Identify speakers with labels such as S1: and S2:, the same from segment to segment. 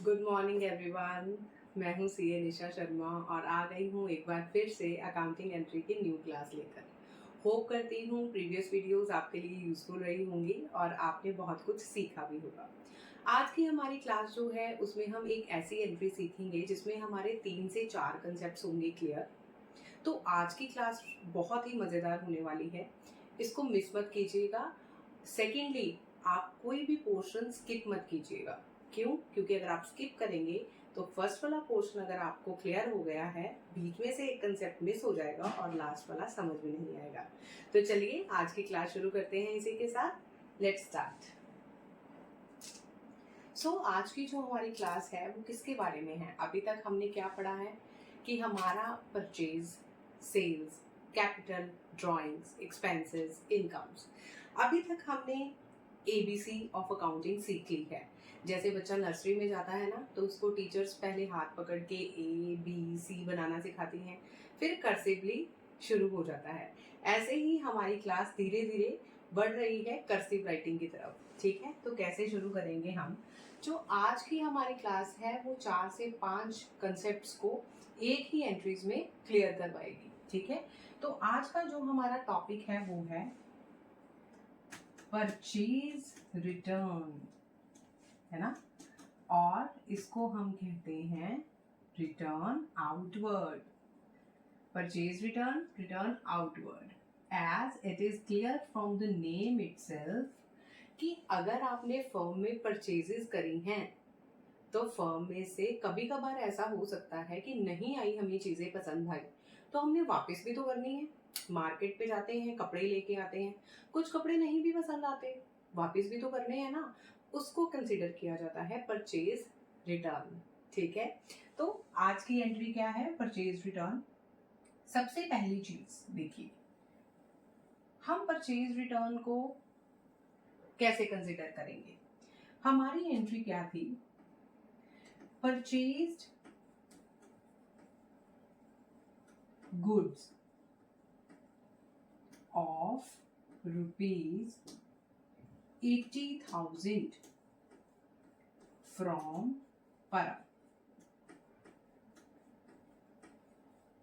S1: Good morning everyone. मैं हूं CA Nisha Sharma और आ गई हूं एक बार फिर से अकाउंटिंग एंट्री की न्यू क्लास लेकर। होप करती हूं प्रीवियस वीडियोस आपके लिए यूजफुल रही होंगी और आपने बहुत कुछ सीखा भी होगा। आज की हमारी क्लास जो है उसमें हम एक ऐसी एंट्री सीखेंगे जिसमें हमारे 3 से 4 कंसेप्ट होंगे क्लियर। तो आज की क्लास बहुत ही मज़ेदार होने वाली है, इसको मिस मत कीजिएगा। सेकेंडली, आप कोई भी पोर्शन स्किप मत कीजिएगा। क्यों? क्योंकि अगर आप स्किप करेंगे तो फर्स्ट वाला पोर्शन अगर आपको क्लियर हो गया है, बीच में से एक कंसेप्ट मिस हो जाएगा और लास्ट वाला समझ में नहीं आएगा। तो चलिए आज की क्लास शुरू करते हैं इसी के साथ। Let's start. आज की जो हमारी क्लास है वो किसके बारे में है? अभी तक हमने क्या पढ़ा है कि हमारा purchase, sales, capital, drawings, expenses, incomes, अभी तक हमने ABC ऑफ अकाउंटिंग सीख ली है। जैसे बच्चा नर्सरी में जाता है ना, तो उसको टीचर्स पहले हाथ पकड़ के ABC बनाना सिखाती हैं, फिर कर्सिवली शुरू हो जाता है। ऐसे ही हमारी क्लास धीरे धीरे बढ़ रही है कर्सिव राइटिंग की तरफ। ठीक है, तो कैसे शुरू करेंगे हम? जो आज की हमारी क्लास है वो 4 से 5 कंसेप्ट्स को एक ही एंट्रीज में क्लियर करवाएगी। ठीक है, तो आज का जो हमारा टॉपिक है वो है परचेज रिटर्न, है ना, और इसको हम कहते हैं return outward. Purchase return, return outward, as it is clear from the name itself कि अगर आपने फर्म में परचेजेस करी हैं तो फर्म में से कभी कभार ऐसा हो सकता है कि नहीं आई, हमें चीजें पसंद आई तो हमने वापस भी तो करनी है। मार्केट पे जाते हैं, कपड़े लेके आते हैं, कुछ कपड़े नहीं भी पसंद आते, वापस भी तो करने हैं ना, उसको कंसिडर किया जाता है परचेज रिटर्न। ठीक है, तो आज की एंट्री क्या है? Purchase return. सबसे पहली चीज देखिए, हम परचेज रिटर्न को कैसे कंसिडर करेंगे? हमारी एंट्री क्या थी? Purchased goods of rupees 80,000 from परम।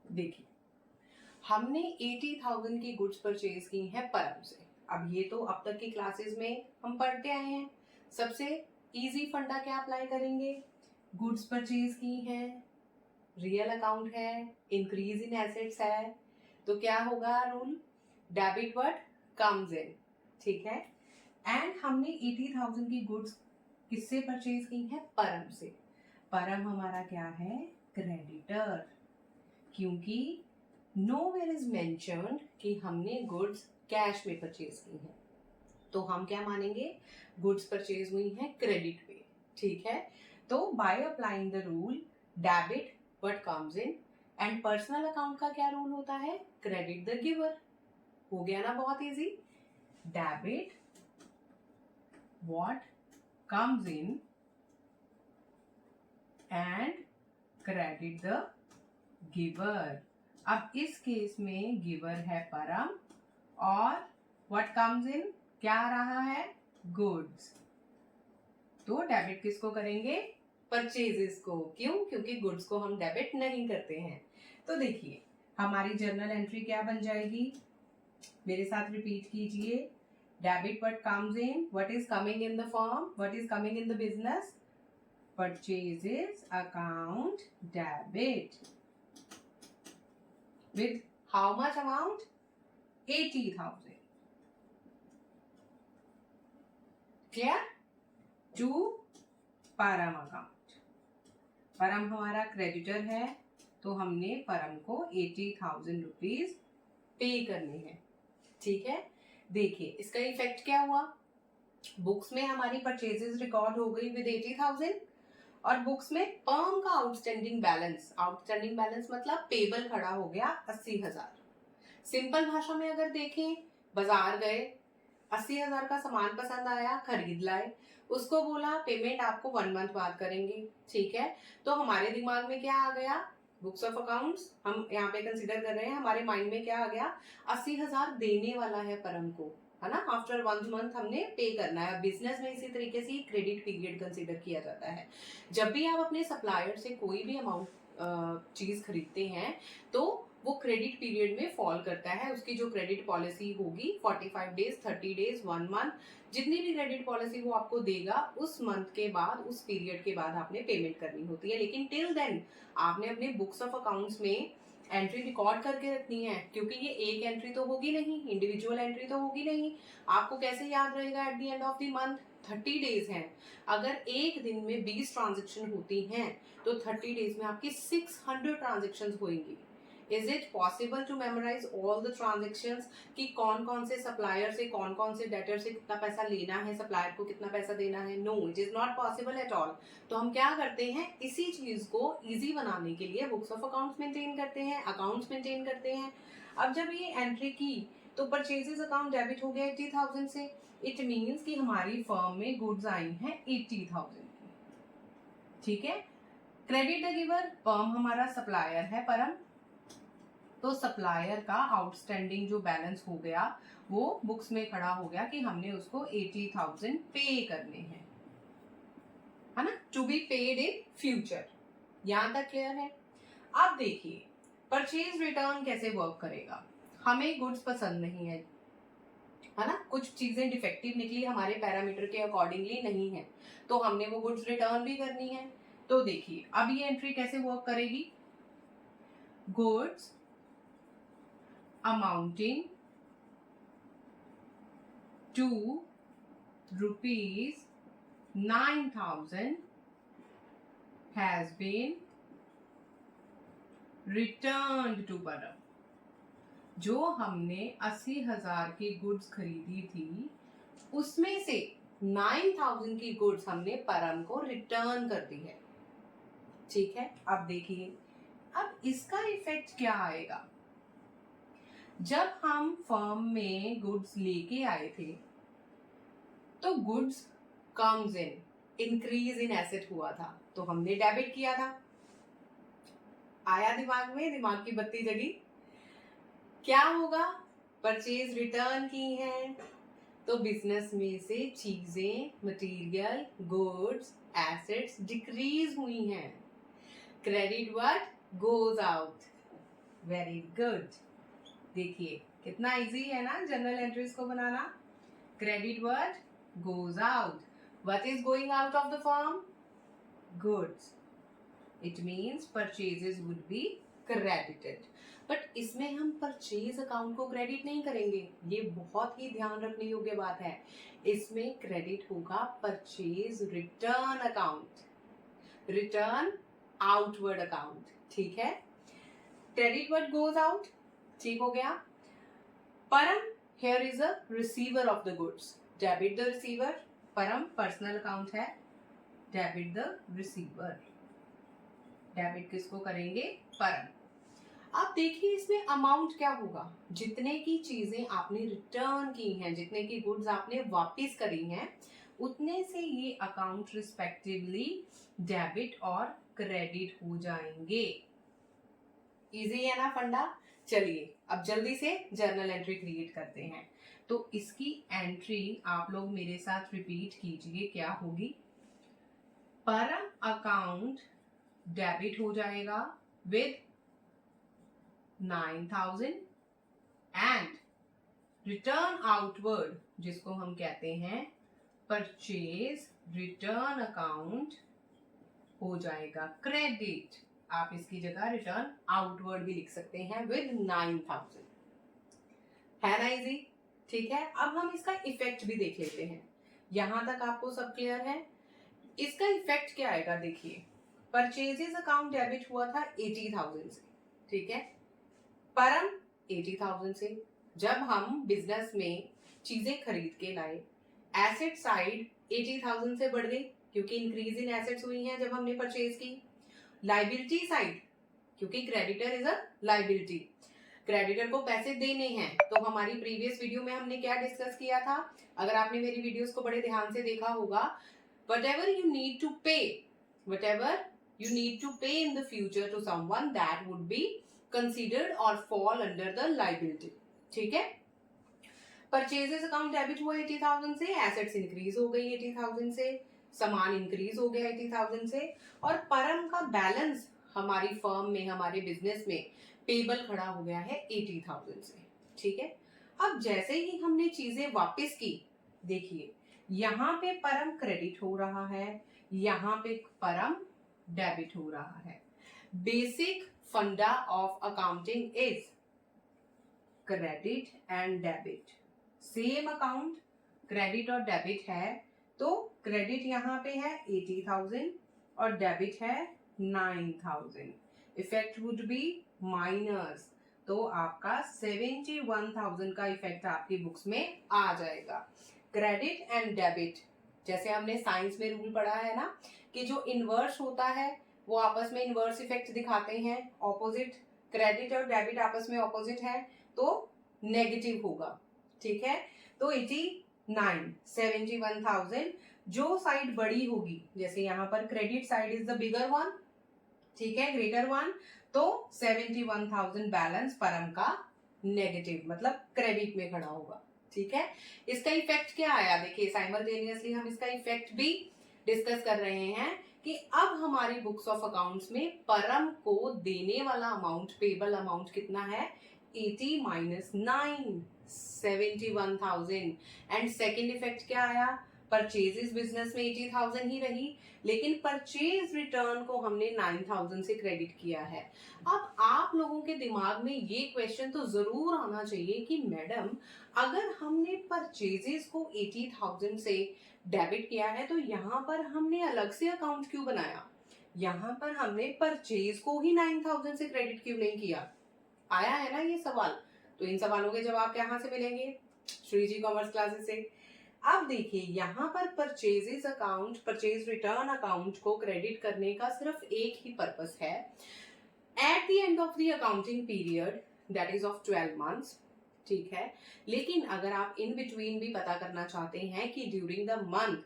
S1: देखिए, हमने 80,000 की गुड्स परचेज की हैं परम से। अब ये तो अब तक की क्लासेस में हम पढ़ते आए हैं। सबसे इजी फंडा क्या अप्लाई करेंगे? गुड्स परचेज की हैं, रियल अकाउंट है, इंक्रीज इन एसेट्स है, तो क्या होगा rule? Debit what comes in. ठीक है, एंड हमने 80,000 की गुड्स किससे परचेज की है? परम से। परम हमारा क्या है? क्रेडिटर, क्योंकि नोवेयर इज मेंशन्ड कि हमने गुड्स कैश में परचेज की है, तो हम क्या मानेंगे? गुड्स परचेज हुई है क्रेडिट पे। ठीक है, तो by applying the rule debit what comes in, and personal account का क्या रूल होता है? Credit the giver. हो गया ना, बहुत easy. Debit what comes in and credit the giver. अब इस केस में गिवर है परम और व्हाट कम्स इन क्या आ रहा है? गुड्स। तो डेबिट किसको करेंगे? परचेजेस को। क्यों? क्योंकि गुड्स को हम डेबिट नहीं करते हैं। तो देखिए, हमारी जर्नल एंट्री क्या बन जाएगी? मेरे साथ रिपीट कीजिए। Debit what comes in, what is coming in the firm, what is coming in the business? Purchases account debit with how much amount? 80,000. Clear? To परम अकाउंट। परम हमारा क्रेडिटर है, तो हमने परम को 80,000 रुपीज पे करने हैं। ठीक है, देखिए इसका इफेक्ट क्या हुआ? बुक्स में हमारी परचेजेस रिकॉर्ड हो गई विद 80,000 और बुक्स में फर्म का आउटस्टैंडिंग बैलेंस मतलब पेबल खड़ा हो गया 80,000। सिंपल भाषा में अगर देखें, बाजार गए, 80,000 का सामान पसंद आया, खरीद लाए, उसको बोला पेमेंट आपको 1 मंथ बाद करेंगे। ठीक है, तो हमारे दिमाग में क्या आ गया? बुक्स ऑफ अकाउंट्स हम यहाँ पे कंसिडर कर रहे हैं, हमारे माइंड में क्या आ गया? 80,000 देने वाला है परम को, है ना, आफ्टर 1 मंथ हमने पे करना है। बिजनेस में इसी तरीके से क्रेडिट पीरियड कंसीडर किया जाता है। जब भी आप अपने सप्लायर से कोई भी अमाउंट चीज खरीदते हैं तो वो क्रेडिट पीरियड में फॉल करता है। उसकी जो क्रेडिट पॉलिसी होगी 45 डेज, 30 डेज, 1 मंथ, जितनी भी क्रेडिट पॉलिसी वो आपको देगा उस मंथ के बाद, उस पीरियड के बाद आपने पेमेंट करनी होती है। लेकिन टिल देन आपने अपने बुक्स ऑफ अकाउंट्स में एंट्री रिकॉर्ड करके रखनी है, क्योंकि ये एक एंट्री तो होगी नहीं, इंडिविजुअल एंट्री तो होगी नहीं। आपको कैसे याद रहेगा at the end of the month? 30 days हैं। अगर एक दिन में 20 ट्रांजेक्शन होती हैं तो 30 डेज में आपकी 600 ट्रांजेक्शन होंगी। Is it possible to memorise all the transactions कि कौन कौन से सप्लायर से, कौन कौन से डेटर से कितना पैसा लेना है, सप्लायर को कितना पैसा देना है? No, it is not possible at all. तो हम क्या करते हैं, इसी चीज को इजी बनाने के लिए बुक्स ऑफ अकाउंट्स मेंटेन करते हैं, अकाउंट्स मेंटेन करते हैं। अब जब ये एंट्री की तो परचेजेस अकाउंट डेबिट हो गया 80,000 से। इट मीन्स कि हमारी फर्म में गुड्स आई हैं 80,000 की, ठीक है। क्रेडिट द गिवर, फर्म हमारा सप्लायर है परम, तो सप्लायर का आउटस्टैंडिंग जो बैलेंस हो गया वो बुक्स में खड़ा हो गया कि हमने उसको 80,000 पे करने हैं, है ना, to be paid in future. यहां तक क्लियर है? अब देखिए परचेज रिटर्न कैसे वर्क करेगा। हमें गुड्स पसंद नहीं है ना, कुछ चीजें डिफेक्टिव निकली, हमारे पैरामीटर के अकॉर्डिंगली नहीं है, तो हमने वो गुड्स रिटर्न भी करनी है। तो देखिए अब ये एंट्री कैसे वर्क करेगी। Goods amounting to rupees 9,000 has been returned to Param। जो हमने 80,000 की गुड्स खरीदी थी उसमें से 9,000 की गुड्स हमने परम को रिटर्न कर दी है, ठीक है। अब देखिए अब इसका इफेक्ट क्या आएगा। जब हम फर्म में गुड्स लेके आए थे तो goods comes in, increase in asset हुआ था, तो हमने डेबिट किया था। आया दिमाग में, दिमाग की बत्ती जगी। क्या होगा, परचेज रिटर्न की हैं तो बिजनेस में से चीजें, मटेरियल, गुड्स, एसेट्स डिक्रीज हुई हैं। Credit word goes out. Very good. देखिए कितना इजी है ना जनरल एंट्रीज को बनाना। Credit word goes out. What is going out of the firm? Goods. It means purchases would be credited. But इसमें हम परचेज अकाउंट को क्रेडिट नहीं करेंगे, ये बहुत ही ध्यान रखने योग्य बात है। इसमें क्रेडिट होगा purchase return account, return outward account, ठीक है। क्रेडिट वर्ड गोज आउट, ठीक हो गया। परम here is a receiver of the goods, debit the receiver। परम पर्सनल अकाउंट है, डेबिट द रिसीवर। डेबिट किसको करेंगे? परम। अब देखिए इसमें अमाउंट क्या होगा, जितने की चीजें आपने रिटर्न की हैं, जितने की गुड्स आपने वापस करी हैं, उतने से ये अकाउंट रिस्पेक्टिवली डेबिट और क्रेडिट हो जाएंगे। इजी है ना फंडा। चलिए अब जल्दी से जर्नल एंट्री क्रिएट करते हैं। तो इसकी एंट्री आप लोग मेरे साथ रिपीट कीजिए, क्या होगी। परम अकाउंट डेबिट हो जाएगा विद 9,000 एंड रिटर्न आउटवर्ड, जिसको हम कहते हैं परचेज रिटर्न अकाउंट, हो जाएगा क्रेडिट। आप इसकी जगह रिटर्न आउटवर्ड भी लिख सकते हैं विद 9,000। है ना इजी, ठीक है। अब हम इसका इफेक्ट भी देख लेते हैं। यहां तक आपको सब क्लियर है? इसका इफेक्ट क्या आएगा, देखिए परचेजेस अकाउंट डेबिट हुआ था 80,000 से, ठीक है। परम 80,000 से। जब हम बिजनेस में चीजें खरीद के लाए, एसेट साइड 80,000 से बढ़ गई क्योंकि इंक्रीज इन एसेट्स हुई हैं जब हमने परचेज की। लाइबिलिटी साइड, क्योंकि creditor is a liability, creditor को पैसे देने हैं। तो हमारी प्रीवियस वीडियो में हमने क्या डिस्कस किया था, अगर आपने मेरी वीडियोस को बड़े ध्यान से देखा होगा, whatever you need to pay in the future to someone, that would be considered or fall under the liability, ठीक है। परचेजेस अकाउंट डेबिट हुआ 80,000 से, एसेट्स इंक्रीज हो गई 80,000 से, सामान इंक्रीज हो गया 80,000 से, और परम का बैलेंस हमारी फर्म में, हमारे बिजनेस में पेबल खड़ा हो गया है 80,000 से। ठीक है, अब जैसे ही हमने चीजें वापस की, देखिए यहाँ पे परम क्रेडिट हो रहा है, यहाँ पे परम डेबिट हो रहा है। बेसिक फंडा of accounting is credit and debit. Same account credit और डेबिट है, तो क्रेडिट यहाँ पे है 80,000 और डेबिट है 9,000। इफेक्ट वुड बी माइनस, तो आपका 71,000 का इफेक्ट आपकी बुक्स में आ जाएगा। क्रेडिट एंड डेबिट, जैसे हमने साइंस में रूल पढ़ा है ना कि जो इनवर्स होता है वो आपस में इनवर्स इफेक्ट दिखाते हैं, ऑपोजिट, क्रेडिट और डेबिट आपस में ऑपोजिट है तो नेगेटिव होगा। ठीक है, तो 71,000 जो साइड बड़ी होगी, जैसे यहाँ पर credit side is the bigger one, ठीक है, ग्रेटर वन, तो 71,000 बैलेंस परम का नेगेटिव मतलब क्रेडिट में खड़ा होगा। ठीक है, इसका इफेक्ट क्या आया, देखिए साइमल्टेनियसली हम इसका इफेक्ट भी डिस्कस कर रहे हैं कि अब हमारी बुक्स ऑफ अकाउंट्स में परम को देने वाला अमाउंट, पेबल अमाउंट कितना है, 80 माइनस 9, 71,000। एंड सेकेंड इफेक्ट क्या आया, परचेजेस बिजनेस में 80,000 ही रही, लेकिन परचेज रिटर्न को हमने 9,000 से क्रेडिट किया है। अब आप लोगों के दिमाग में ये क्वेश्चन तो जरूर आना चाहिए कि मैडम अगर हमने परचेजेस को 80,000 से डेबिट किया है तो यहाँ पर हमने अलग से अकाउंट क्यों बनाया, यहाँ पर हमने परचेज को ही 9,000 से क्रेडिट क्यों नहीं किया। आया है ना ये सवाल, तो इन सवालों के जवाब कहाँ से मिलेंगे, श्री जी कॉमर्स क्लासेस से। अब देखिए यहाँ पर purchases account, purchase return account को क्रेडिट करने का सिर्फ एक ही पर्पस है, at the end of the accounting period that is of 12 months. ठीक है, लेकिन अगर आप इन बिटवीन भी पता करना चाहते हैं कि ड्यूरिंग द मंथ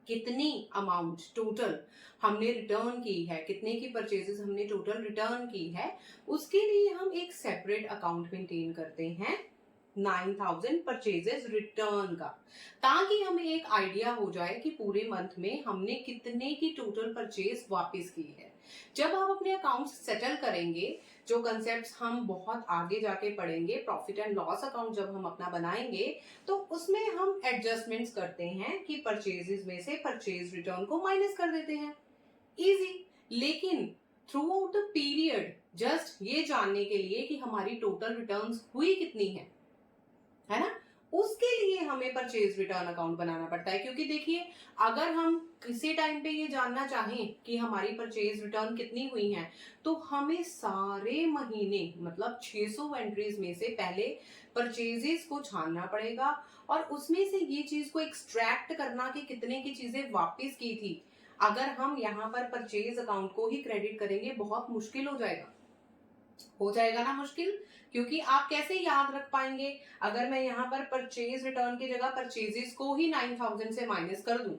S1: कितनी अमाउंट टोटल हमने रिटर्न की है, कितने की परचेजेस हमने टोटल रिटर्न की है, उसके लिए हम एक सेपरेट अकाउंट मेंटेन करते हैं 9,000 परचेजेस रिटर्न का, ताकि हमें एक आइडिया हो जाए कि पूरे मंथ में हमने कितने की टोटल परचेज वापस की है। जब आप अपने अकाउंट्स सेटल करेंगे, जो कंसेप्ट्स हम बहुत आगे जाके पढ़ेंगे, प्रॉफिट एंड लॉस अकाउंट जब हम अपना बनाएंगे तो उसमें हम एडजस्टमेंट्स करते हैं कि परचेजेस में से परचेज रिटर्न को माइनस कर देते हैं, इजी। लेकिन through out the period just ये जानने के लिए कि हमारी टोटल रिटर्न्स हुई कितनी है ना, उसके लिए हमें परचेज रिटर्न अकाउंट बनाना पड़ता है। क्योंकि देखिए अगर हम किसी टाइम पे ये जानना चाहें कि हमारी परचेज रिटर्न कितनी हुई है, तो हमें सारे महीने मतलब 600 एंट्रीज में से पहले परचेजेस को छानना पड़ेगा और उसमें से ये चीज को एक्सट्रैक्ट करना कि कितने की चीजें वापस की थी। अगर हम यहाँ पर परचेज अकाउंट को ही क्रेडिट करेंगे बहुत मुश्किल हो जाएगा ना मुश्किल, क्योंकि आप कैसे याद रख पाएंगे अगर मैं यहाँ पर परचेज रिटर्न की जगह परचेजेस को ही 9,000 से माइनस कर दूं।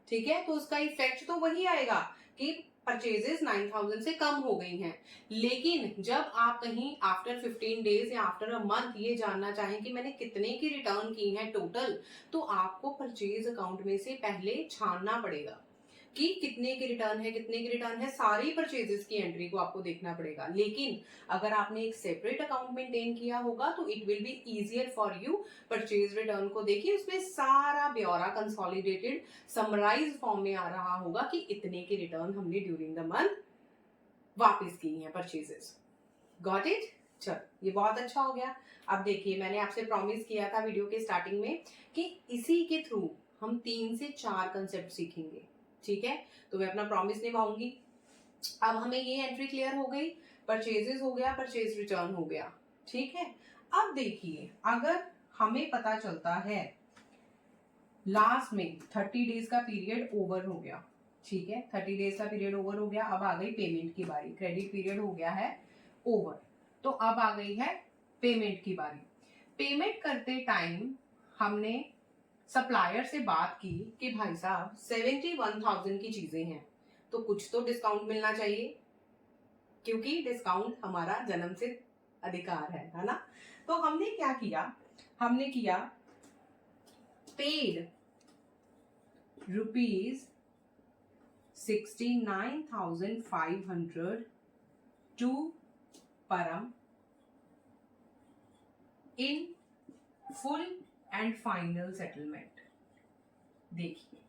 S1: ठीक है, तो उसका इफेक्ट तो वही आएगा कि परचेजेस 9,000 से कम हो गई हैं। लेकिन जब आप कहीं आफ्टर 15 डेज या आफ्टर अ मंथ ये जानना चाहें कि मैंने कितने की रिटर्न की है टोटल, तो आपको परचेज अकाउंट में से पहले छानना पड़ेगा कि कितने की रिटर्न है, कितने की रिटर्न है, सारी परचेजेस की एंट्री को आपको देखना पड़ेगा। लेकिन अगर आपने एक सेपरेट अकाउंट मेंटेन किया होगा तो it will be easier for you. Purchase return को देखिए, उसमें सारा ब्यौरा कंसोलिडेटेड समराइज फॉर्म में आ रहा होगा कि इतने की रिटर्न हमने ड्यूरिंग द मंथ वापस की है परचेजेस। Got it? चलो ये बहुत अच्छा हो गया। अब देखिए मैंने आपसे प्रॉमिस किया था वीडियो के स्टार्टिंग में कि इसी के थ्रू हम 3 से 4 कंसेप्ट सीखेंगे। ठीक है, तो मैं अपना प्रॉमिस निभाऊंगी। अब हमें ये एंट्री क्लियर हो गई, परचेजेस हो गया, परचेज रिटर्न हो गया। ठीक है, अब देखिए अगर हमें पता चलता है लास्ट में 30 डेज का पीरियड ओवर हो गया, ठीक है, 30 डेज का पीरियड ओवर हो गया, अब आ गई पेमेंट की बारी, क्रेडिट पीरियड हो गया है ओवर, तो अब आ गई है पेमेंट की बारी। पेमेंट करते टाइम हमने सप्लायर से बात की कि भाई साहब 71,000 की चीजें हैं तो कुछ तो डिस्काउंट मिलना चाहिए, क्योंकि डिस्काउंट हमारा जन्म से अधिकार है ना। तो हमने क्या किया, हमने किया पेड ₹69,500 टू परम इन फुल एंड फाइनल सेटलमेंट। देखिए,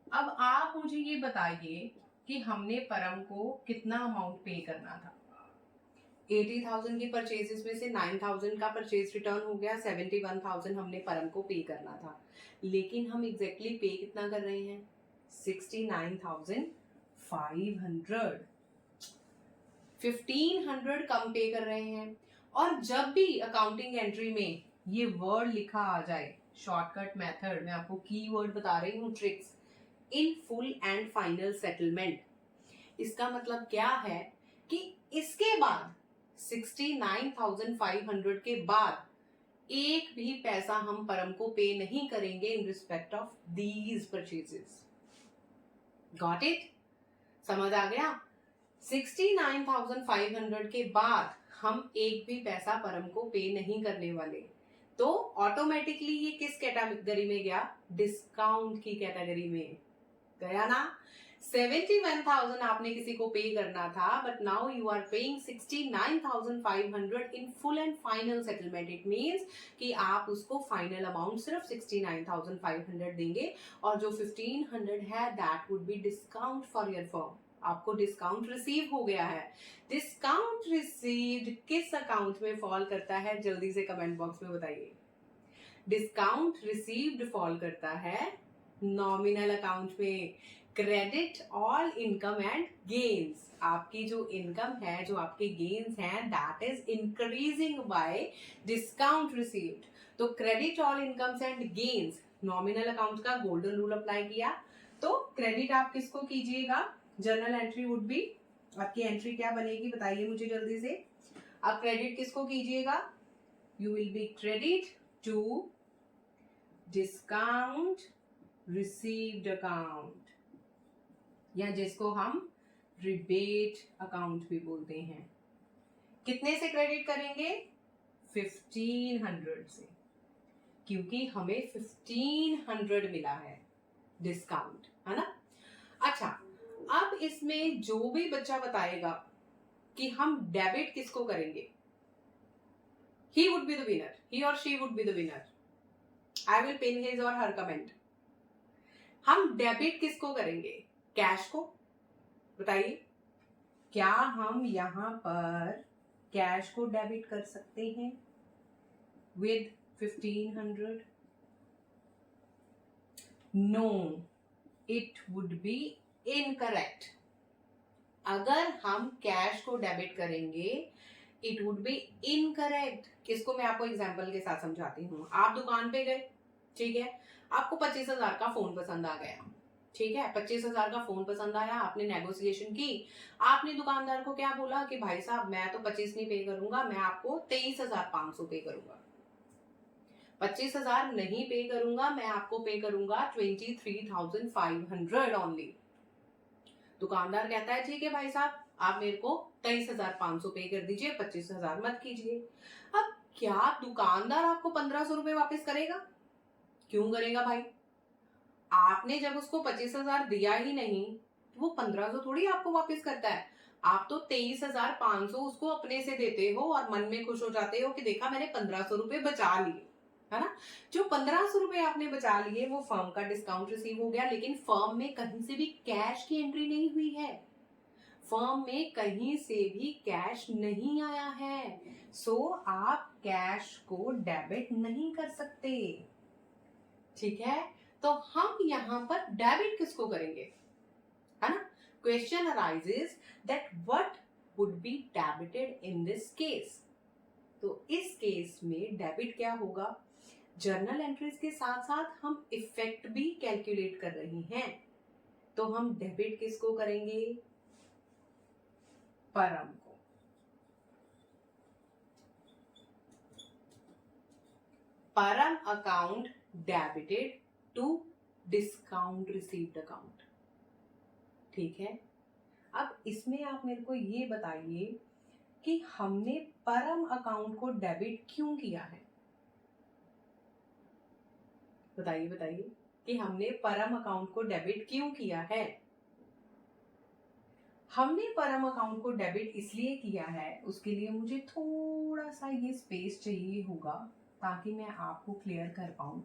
S1: अब आप मुझे ये बताइए कि हमने परम को कितना अमाउंट पे करना था। 80,000 की परचेजेस में से 9,000 का परचेज रिटर्न हो गया, 71,000 हमने परम को पे करना था, लेकिन हम एग्जैक्टली पे कितना कर रहे हैं? 69,500। 1,500 कम पे कर रहे हैं। और जब भी अकाउंटिंग एंट्री में ये वर्ड लिखा आ जाए, शॉर्टकट मेथड, मैं आपको कीवर्ड बता रही हूँ, tricks, in full and final settlement, इसका मतलब क्या है कि इसके बाद 69,500 के बाद एक भी पैसा हम परम को पे नहीं करेंगे in respect of these purchases. Got it? समझ आ गया? 69,500 के बाद हम एक भी पैसा परम को पे नहीं करने वाले, तो ऑटोमेटिकली ये किस कैटेगरी में गया? डिस्काउंट की कैटेगरी में गया ना। 71,000 आपने किसी को पे करना था, but now you are paying 69,500 in full and final settlement. It means कि आप उसको फाइनल अमाउंट सिर्फ 69,500 देंगे, और जो 1,500 है that would be discount for your firm. आपको डिस्काउंट रिसीव हो गया है। डिस्काउंट रिसीव्ड किस अकाउंट में फॉल करता है? जल्दी से कमेंट बॉक्स में बताइए। डिस्काउंट रिसीव्ड फॉल करता है नॉमिनल अकाउंट में। Credit all income and gains, आपकी जो इनकम है, जो आपके गेन्स हैं, that is increasing by discount received. तो credit all incomes and gains, nominal account का गोल्डन रूल अप्लाई किया, तो क्रेडिट आप किसको कीजिएगा? जर्नल एंट्री वुड बी, आपकी एंट्री क्या बनेगी बताइए मुझे जल्दी से। आप क्रेडिट किसको कीजिएगा? You will be credit to discount received account, या जिसको हम रिबेट अकाउंट भी बोलते हैं। कितने से क्रेडिट करेंगे? 1,500 से, क्योंकि हमें 1,500 मिला है डिस्काउंट, है ना। अच्छा, अब इसमें जो भी बच्चा बताएगा कि हम डेबिट किसको करेंगे, he would be the winner, he or she would be the winner. I will pin his or her comment. हम डेबिट किसको करेंगे? कैश को। बताइए, क्या हम यहां पर कैश को डेबिट कर सकते हैं with 1,500? No, it would be incorrect. अगर हम कैश को डेबिट करेंगे, इट वुड बी इनकरेक्ट। किसको मैं आपको एग्जांपल के साथ समझाती हूँ। आप दुकान पे गए, ठीक है, आपको 25,000 का फोन पसंद आ गया, ठीक है, 25,000 का फोन पसंद आया, आपने नेगोशिएशन की, आपने दुकानदार को क्या बोला कि भाई साहब मैं तो 25 नहीं पे करूंगा, मैं आपको 23,500 पे करूंगा। 25,000 नहीं पे करूंगा, मैं आपको पे करूंगा 23,500 ओनली। दुकानदार कहता है ठीक है भाई साहब, आप मेरे को 23,500 पे कर दीजिए, 25,000 मत कीजिए। अब क्या दुकानदार आपको 1,500 रुपए वापस करेगा? क्यों करेगा भाई? आपने जब उसको 25,000 दिया ही नहीं, वो 1,500 थोड़ी आपको वापस करता है। आप तो 23,500 उसको अपने से देते हो और मन में खुश हो जाते हो कि देखा मैंने 1,500 रुपए बचा लिए, है ना। जो 1,500 रुपए आपने बचा लिए वो फर्म का डिस्काउंट रिसीव हो गया, लेकिन फर्म में कहीं से भी कैश की एंट्री नहीं हुई है, फर्म में कहीं से भी कैश नहीं आया है। सो आप कैश को डेबिट नहीं कर सकते, ठीक है। तो हम यहां पर डेबिट किसको करेंगे, है ना। Question arises that what would be debited in this case. तो इस केस में डेबिट क्या होगा? जर्नल एंट्रीज के साथ साथ हम इफेक्ट भी कैलकुलेट कर रहे हैं, तो हम डेबिट किसको करेंगे? परम को। Param account debited to discount received account, ठीक है। अब इसमें आप मेरे को ये बताइए कि हमने परम अकाउंट को डेबिट क्यों किया है। बताइए बताइए कि हमने परम अकाउंट को डेबिट क्यों किया है। हमने परम अकाउंट को डेबिट इसलिए किया है, उसके लिए मुझे थोड़ा सा ये स्पेस चाहिए होगा ताकि मैं आपको क्लियर कर पाऊं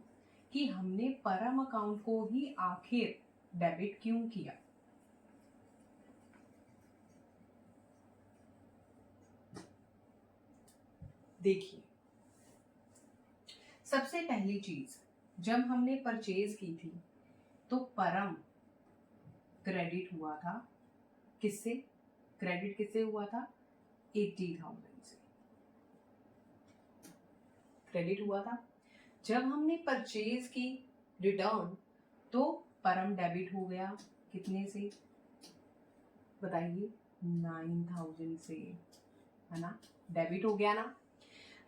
S1: कि हमने परम अकाउंट को ही आखिर डेबिट क्यों किया। देखिए, सबसे पहली चीज, जब हमने परचेज की थी तो परम क्रेडिट हुआ था। किससे क्रेडिट किससे हुआ था? 80,000 से क्रेडिट हुआ था। जब हमने परचेज की रिटर्न तो परम डेबिट हो गया। कितने से बताइए? 9,000 से, है ना? डेबिट हो गया ना।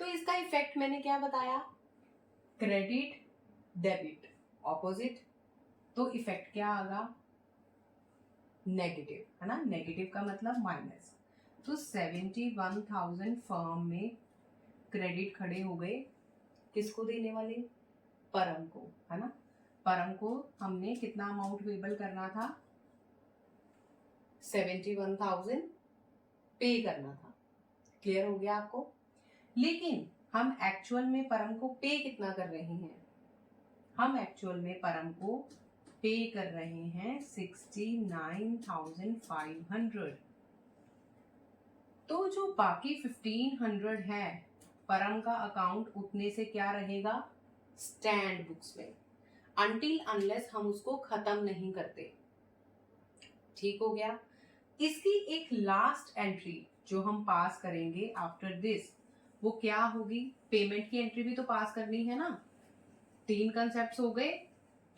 S1: तो इसका इफेक्ट मैंने क्या बताया? क्रेडिट डेबिट ऑपोजिट, तो इफेक्ट क्या आगा? नेगेटिव, है ना? नेगेटिव का मतलब माइनस। तो 71,000 फर्म में क्रेडिट खड़े हो गए। किसको देने वाले? परम को, है ना? परम को हमने कितना अमाउंट पेबल करना था? 71,000 पे करना था। क्लियर हो गया आपको? लेकिन हम एक्चुअल में परम को पे कितना कर रहे हैं? हम एक्चुअल में परम को पे कर रहे हैं 69,500। तो जो बाकी 1,500 है, परम का अकाउंट उतने से क्या रहेगा? स्टैंड बुक्स में, अनटिल अनलेस हम उसको खत्म नहीं करते। ठीक हो गया? इसकी एक लास्ट एंट्री जो हम पास करेंगे आफ्टर दिस, वो क्या होगी? पेमेंट की एंट्री भी तो पास करनी है ना। 3 कंसेप्ट हो गए,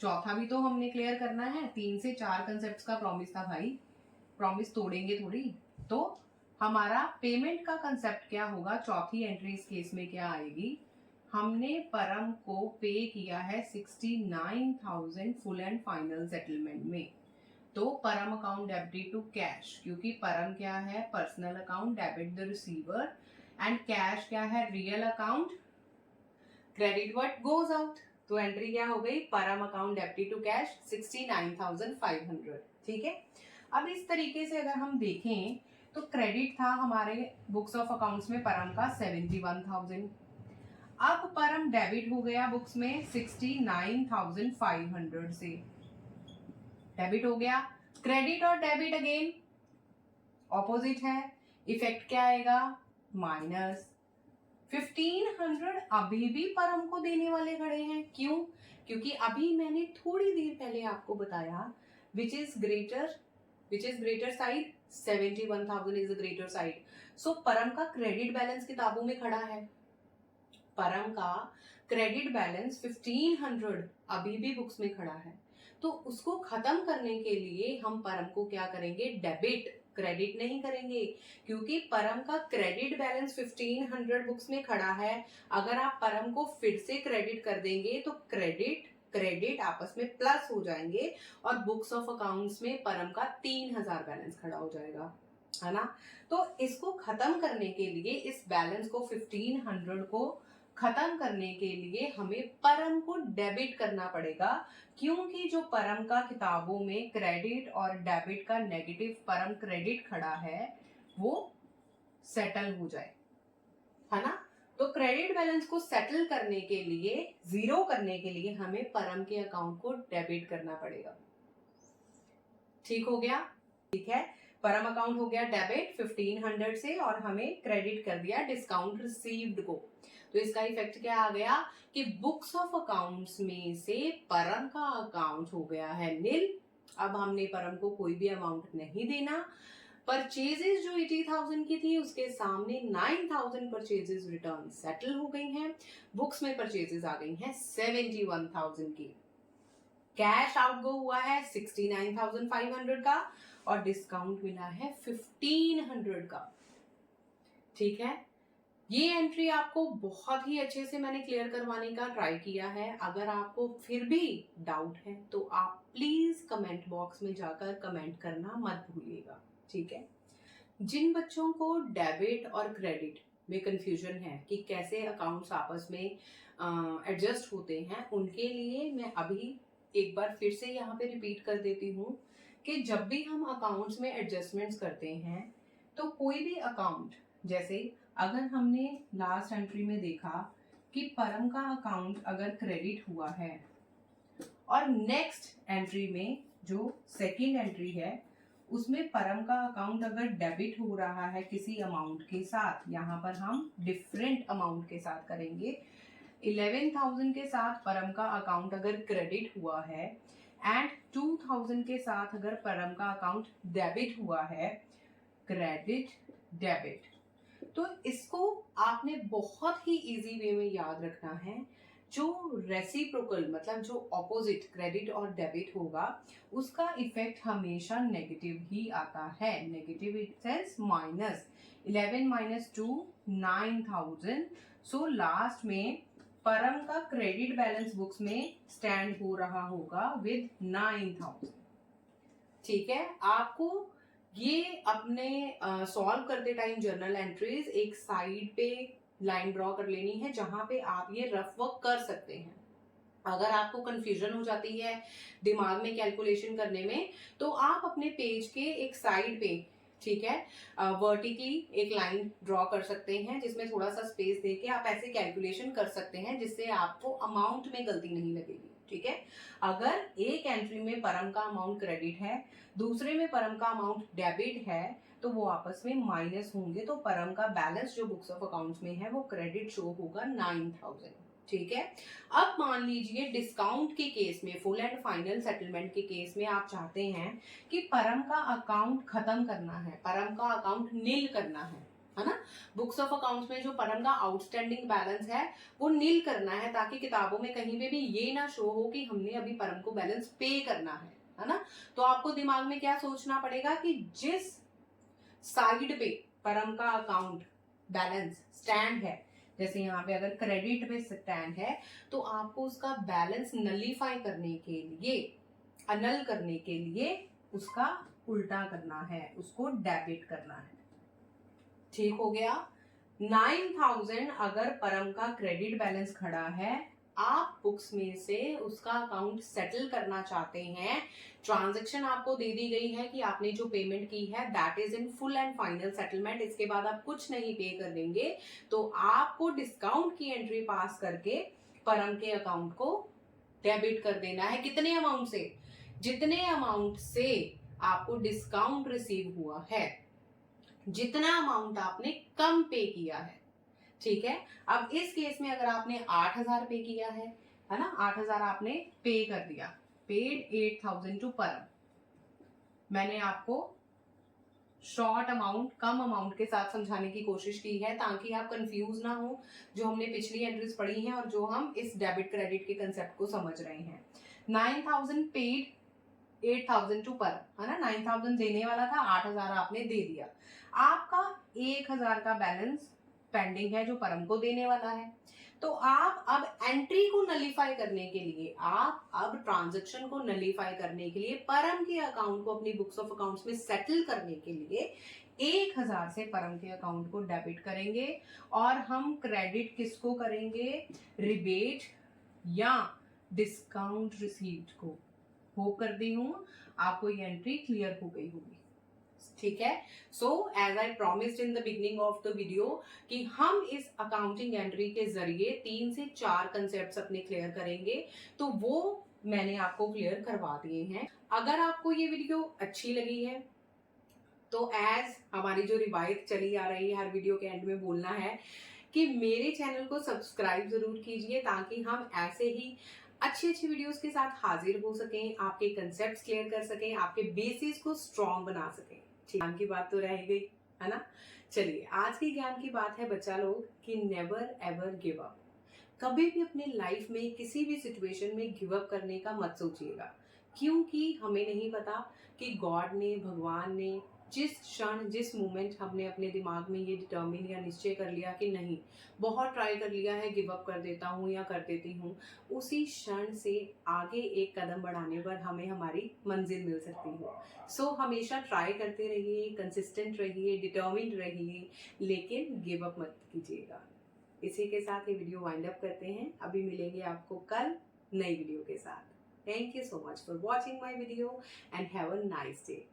S1: चौथा भी तो हमने क्लियर करना है। 3 से 4 कंसेप्ट का प्रॉमिस था भाई, प्रॉमिस तोड़ेंगे थोड़ी। तो हमारा पेमेंट का कंसेप्ट क्या होगा? चौथी एंट्री इस केस में क्या आएगी? हमने परम को पे किया है 69,000 फुल एंड फाइनल सेटलमेंट में। तो परम अकाउंट डेबिटेड टू कैश, क्योंकि परम क्या है? Personal account, debit the receiver, and cash क्या है? Real account. Credit what goes out. तो एंट्री क्या हो गई? परम अकाउंट डेबिटेड टू कैश 69,500। ठीक है? अब इस तरीके से अगर हम देखें तो क्रेडिट था हमारे बुक्स ऑफ अकाउंट्स में परम का 71,000। अब परम डेबिट हो गया बुक्स में 69,500 से, डेबिट हो गया। क्रेडिट और डेबिट अगेन ऑपोजिट है, इफेक्ट क्या आएगा? माइनस। 1,500 अभी भी परम को देने वाले खड़े हैं। क्यों? क्योंकि अभी मैंने थोड़ी देर पहले आपको बताया which is greater side? 71,000 is the greater side. So Param का क्रेडिट बैलेंस किताबों में खड़ा है। परम का क्रेडिट बैलेंस 1,500 अभी भी बुक्स में खड़ा है। तो उसको खत्म करने के लिए हम परम को क्या करेंगे? डेबिट, क्रेडिट नहीं करेंगे, क्योंकि परम का क्रेडिट बैलेंस 1,500 बुक्स में खड़ा है। अगर आप परम को फिर से क्रेडिट कर देंगे तो क्रेडिट आपस में प्लस हो जाएंगे और बुक्स ऑफ अकाउंट्स में परम का 3,000 बैलेंस खड़ा हो जाएगा, है ना? तो इसको खत्म करने के लिए, इस बैलेंस को 1,500 को खत्म करने के लिए हमें परम को डेबिट करना पड़ेगा, क्योंकि जो परम का किताबों में क्रेडिट और डेबिट का नेगेटिव परम क्रेडिट खड़ा है वो सेटल हो जाए, है ना? तो क्रेडिट बैलेंस को सेटल करने के लिए, जीरो करने के लिए हमें परम के अकाउंट को डेबिट करना पड़ेगा। ठीक हो गया? ठीक है, परम अकाउंट हो गया डेबिट 1,500 से और हमें क्रेडिट कर दिया डिस्काउंट रिसीव्ड को। तो इसका इफेक्ट क्या आ गया कि बुक्स ऑफ अकाउंट्स में से परम का अकाउंट हो गया है नील। अब हमने परम को कोई भी अमाउंट नहीं देना। परचेजेस जो 80,000 की थी उसके सामने 9,000 परचेजेस रिटर्न सेटल हो गई हैं। बुक्स में परचेजेस आ गई हैं 71,000 की। कैश आउटगो हुआ है 69,500 का और डिस्काउंट मिला है 1,500 का। ठीक है, ये एंट्री आपको बहुत ही अच्छे से मैंने क्लियर करवाने का ट्राई किया है। अगर आपको फिर भी डाउट है तो आप प्लीज कमेंट बॉक्स में जाकर कमेंट करना मत भूलिएगा। ठीक है, जिन बच्चों को डेबिट और क्रेडिट में कंफ्यूजन है कि कैसे अकाउंट्स आपस में एडजस्ट होते हैं, उनके लिए मैं अभी एक बार फिर से यहाँ पे रिपीट कर देती हूँ कि जब भी हम अकाउंट्स में एडजस्टमेंट्स करते हैं तो कोई भी अकाउंट, जैसे अगर हमने लास्ट एंट्री में देखा कि परम का अकाउंट अगर क्रेडिट हुआ है और नेक्स्ट एंट्री में जो सेकंड एंट्री है उसमें परम का अकाउंट अगर डेबिट हो रहा है किसी अमाउंट के साथ, यहाँ पर हम डिफरेंट अमाउंट के साथ करेंगे, 11,000 के साथ परम का अकाउंट अगर क्रेडिट हुआ है एंड 2,000 के साथ अगर परम का अकाउंट डेबिट हुआ है, क्रेडिट डेबिट, तो इसको आपने बहुत ही इजी वे में याद रखना है। जो रेसिप्रोकल मतलब जो ऑपोजिट क्रेडिट और डेबिट होगा उसका इफेक्ट हमेशा नेगेटिव ही आता है। Negative in sense minus 11 minus 2 9,000। So last में परम का क्रेडिट बैलेंस बुक्स में स्टैंड हो रहा होगा विद 9,000। ठीक है, आपको ये अपने सॉल्व करते टाइम जर्नल एंट्रीज एक साइड पे लाइन ड्रॉ कर लेनी है जहां पे आप ये रफ वर्क कर सकते हैं। अगर आपको कंफ्यूजन हो जाती है दिमाग में कैलकुलेशन करने में तो आप अपने पेज के एक साइड पे, ठीक है, वर्टिकली एक लाइन ड्रॉ कर सकते हैं जिसमें थोड़ा सा स्पेस देके आप ऐसे कैलकुलेशन कर सकते हैं जिससे आपको अमाउंट में गलती नहीं लगेगी। ठीक है, अगर एक एंट्री में परम का अमाउंट क्रेडिट है, दूसरे में परम का अमाउंट डेबिट है, तो वो आपस में माइनस होंगे, तो परम का बैलेंस जो बुक्स ऑफ अकाउंट्स में है वो क्रेडिट शो होगा 9,000। ठीक है, अब मान लीजिए डिस्काउंट के केस में, फुल एंड फाइनल सेटलमेंट के केस में आप चाहते हैं कि परम का अकाउंट खत्म करना है, परम का अकाउंट नील करना है ना। बुक्स ऑफ अकाउंट्स में जो परम का आउटस्टैंडिंग बैलेंस है वो नील करना है ताकि किताबों में कहीं पे भी ये ना शो हो कि हमने अभी परम को बैलेंस पे करना है ना। तो आपको दिमाग में क्या सोचना पड़ेगा कि जिस साइड पे परम का अकाउंट बैलेंस स्टैंड है, जैसे यहाँ पे अगर क्रेडिट पे स्टैंड है तो आपको उसका बैलेंस नलीफाई करने के लिए, अनल करने के लिए उसका उल्टा करना है, उसको डेबिट करना है। ठीक हो गया। 9,000 अगर परम का क्रेडिट बैलेंस खड़ा है, आप बुक्स में से उसका अकाउंट सेटल करना चाहते हैं, ट्रांजैक्शन आपको दे दी गई है कि आपने जो पेमेंट की है that is in full and final settlement, इसके बाद आप कुछ नहीं पे कर देंगे, तो आपको डिस्काउंट की एंट्री पास करके परम के अकाउंट को डेबिट कर देना है। कितने अमाउंट से? जितने अमाउंट से आपको डिस्काउंट रिसीव हुआ है, जितना अमाउंट आपने कम पे किया है। ठीक है, अब इस केस में अगर आपने 8,000 पे किया है ना, 8,000 आपने पे कर दिया, पेड 8,000 टू परम। मैंने आपको शॉर्ट अमाउंट, कम अमाउंट के साथ समझाने की कोशिश की है ताकि आप कंफ्यूज ना हो, जो हमने पिछली एंट्रीज पढ़ी हैं और जो हम इस डेबिट क्रेडिट के कंसेप्ट को समझ रहे हैं। 9,000 पेड 8,000 टू परम, है ना। 9,000 देने वाला था, 8,000 आपने दे दिया। आपका 1,000 का बैलेंस पेंडिंग है जो परम को देने वाला है। तो आप अब एंट्री को नलीफाई करने के लिए, आप अब ट्रांजैक्शन को नलीफाई करने के लिए, परम के अकाउंट को अपनी बुक्स ऑफ अकाउंट्स में सेटल करने के लिए 1,000 से परम के अकाउंट को डेबिट करेंगे और हम क्रेडिट किसको करेंगे? रिबेट या डिस्काउंट रिसीव्ड को। होप करती हूँ आपको ये एंट्री क्लियर हो गई होगी। ठीक है, so as I promised in the beginning of the video कि हम इस अकाउंटिंग एंट्री के जरिए 3 से 4 कंसेप्ट्स अपने क्लियर करेंगे, तो वो मैंने आपको क्लियर करवा दिए हैं। अगर आपको ये वीडियो अच्छी लगी है तो एज हमारी जो रिवायत चली आ रही है हर वीडियो के एंड में बोलना है कि मेरे चैनल को सब्सक्राइब जरूर कीजिए ताकि हम ऐसे ही अच्छी अच्छी वीडियोस के साथ हाजिर हो सकें, आपके कंसेप्ट्स क्लियर कर सकें, आपके बेसिस को स्ट्रॉन्ग बना सकें। ज्ञान की बात तो रह गई, है ना। चलिए, आज की ज्ञान की बात है बच्चा लोग कि नेवर एवर गिव अप। कभी भी अपनी लाइफ में किसी भी सिचुएशन में गिव अप करने का मत सोचिएगा, क्योंकि हमें नहीं पता कि गॉड ने, भगवान ने जिस क्षण जिस मोमेंट हमने अपने दिमाग में ये डिटर्मिन या निश्चय कर लिया कि नहीं, बहुत ट्राई कर लिया है, गिव अप कर देता हूँ या कर देती हूँ, उसी क्षण से आगे एक कदम बढ़ाने पर हमें हमारी मंजिल मिल सकती है। सो हमेशा ट्राई करते रहिए, कंसिस्टेंट रहिए, डिटर्मिन्ड रहिए, लेकिन गिव अप मत कीजिएगा। इसी के साथ ये वीडियो वाइंड अप करते हैं। अभी मिलेंगे आपको कल नई वीडियो के साथ। Thank you so much for watching my video and have a nice day.